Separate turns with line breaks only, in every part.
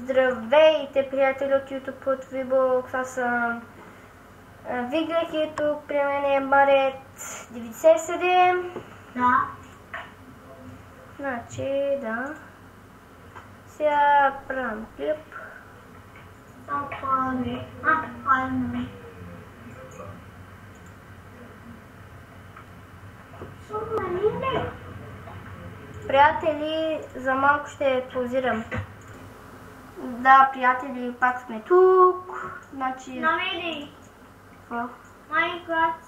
Здравейте, приятели от YouTube, от Vbox, аз съм Виглек и тук при мен е Марет 97.
Да.
Значи, да. Сега правим клип. Приятели, за малко ще позирам. Да, приятели, пак сме тук. Значи...
Намери!
Какво?
Майнкрафт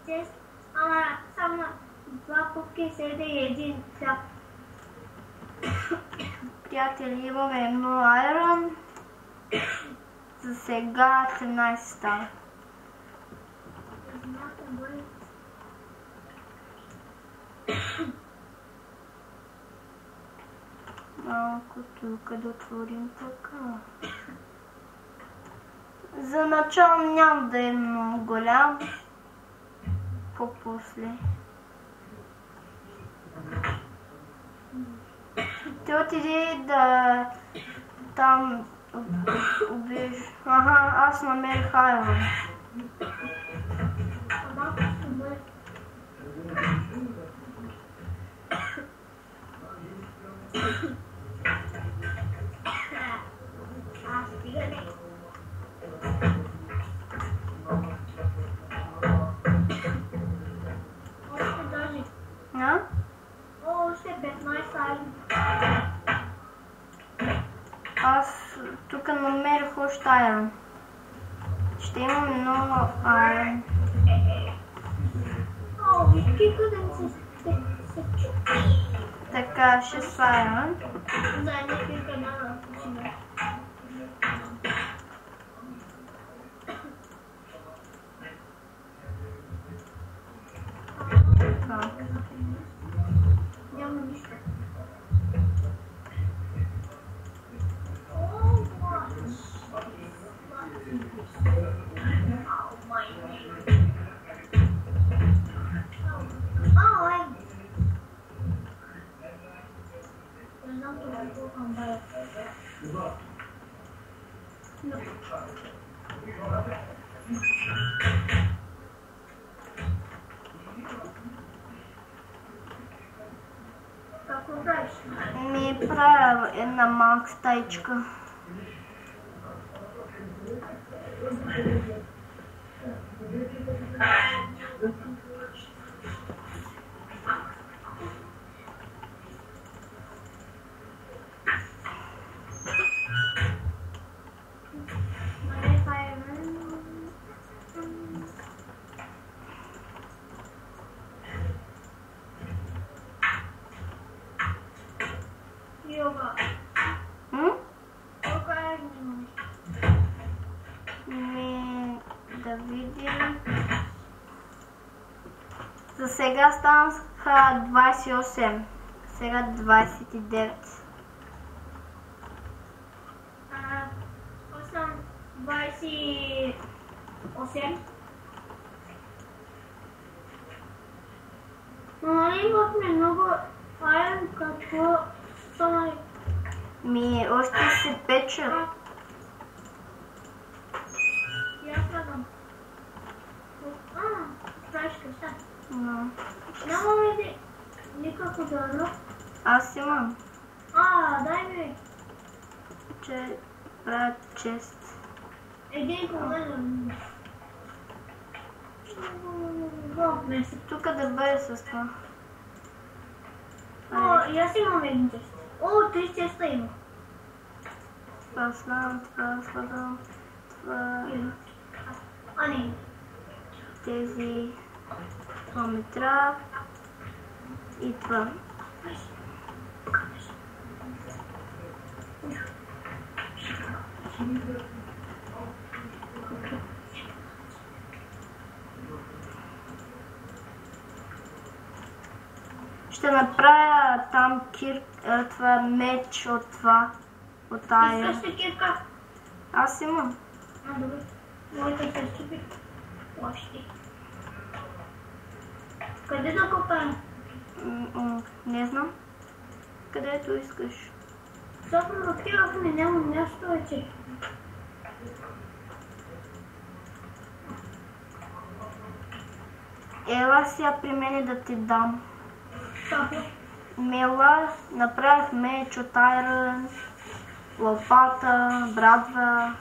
тест, ама само 2 купки седи и един хляб.
Приятели, имаме много айрон. За сега 13 става. Малко тук да отворим така. За начало няма да е много голям. По-после. Ти отиди да там убиеш. Ага, аз намерих айрон. Аз тук намерих още айрон. Ще имам много айрон. Така, 6 айрон. Ми правя една малка стаичка. Да видим. За сега станаха 28. Сега 29.
Аз съм 28. Но нали имахме много айрон, какво стана?
Ми, още се печат.
Нямаме ли никакво дърво?
Аз имам.
Дай ми.
Че правя чест.
Един проблем.
Тук да бъде с това.
И аз имам един чест. 3 честа има.
Това слагам, това слагам, това...
Не.
Тези... Това ми трябва. И това. Ще направя там това меч от това. От тая.
Искаш ли кирка?
Аз имам.
Добре. Моята се щупи. Още. Къде да копаем?
Не знам. Където искаш.
Защото отивахме, няма място вече.
Ела сега при мене да ти дам.
Какво?
Мела, направих меч от айрон, лопата, брадва.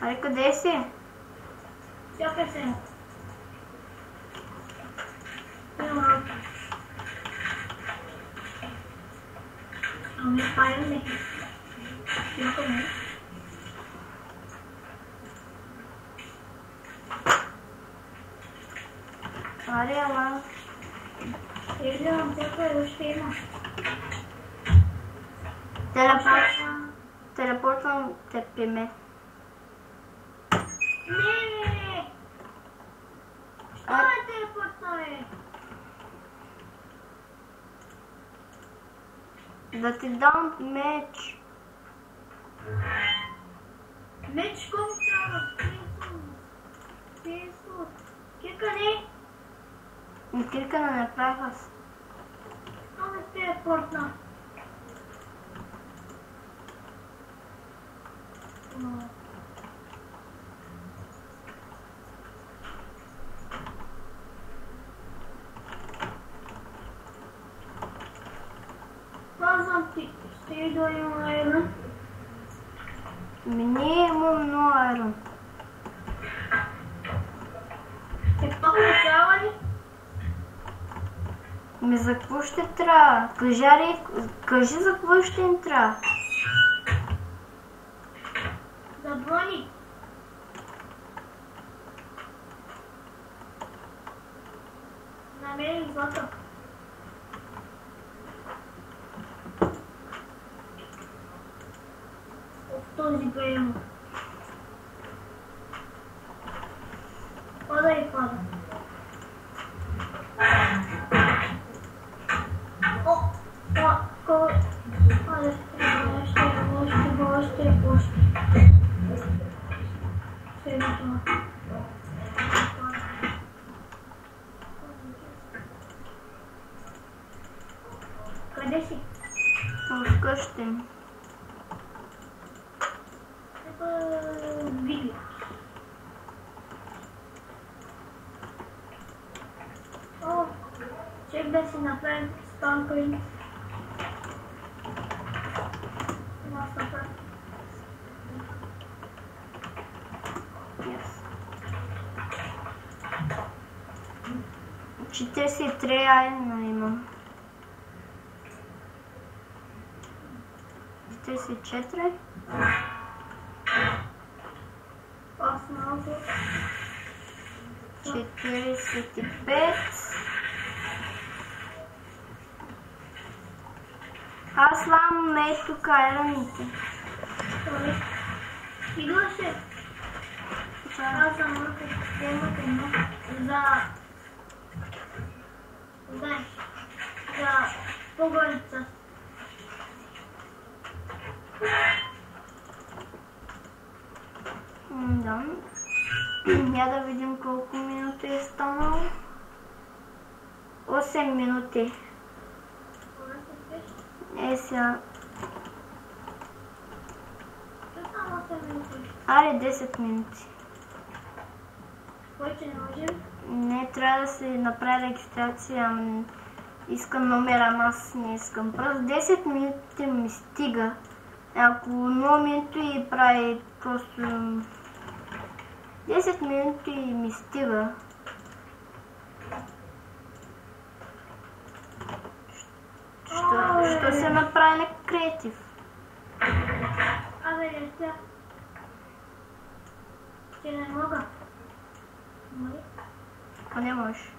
Аре, къде си?
Чакай се. Ела. Ами айрон не. Чакай.
Аре, ела.
Изгледам всяка още има.
Телепортвам те при мен.
Не! Що е телепортна, бе?
Да ти дам меч.
Меч, колко трябва? Писо. Кирка не?
Кирка не направих аз.
Що ме телепортна? Казвам ти, ще да има айрон.
Не имам много айрон.
Какво трябва ли?
За какво ще трябва? Кажи за какво ще им трябва.
За брони. Намерих злато. От този приема. Пада и пада. Къде си?
Вкъщи.
Видео. О, чек да си направим спанкоин.
Yes. 43 айрона имам. 44.
Аз малко.
45. Аз слам ето айроните.
Идваше. Аз съм малко темата едно за погоница.
Да. Я да видим колко минути е станало. 8 минути. Е сега. Аре 10 минути.
Повече не можем?
Не, трябва да се направи регистрация. Искам номер, ама аз не искам. Просто 10 минути ми стига. Ако много минути прави просто 10 минути ми стига. Що се направи на креатив?
Абе, деца. Ще не мога.
А не можеш.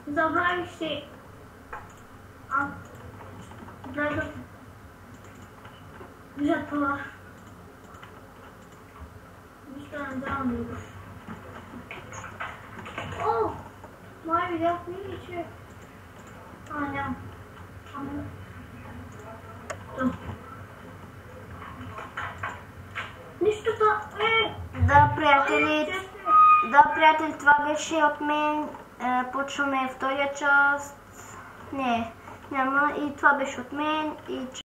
Забравих се. Брадата. За това. Нищо не давам да го. О! Май видях миличе. Нямам. Нищото е!
Да, приятели, това беше от мен. Почваме втория част. Не, Няма и това беше от мен и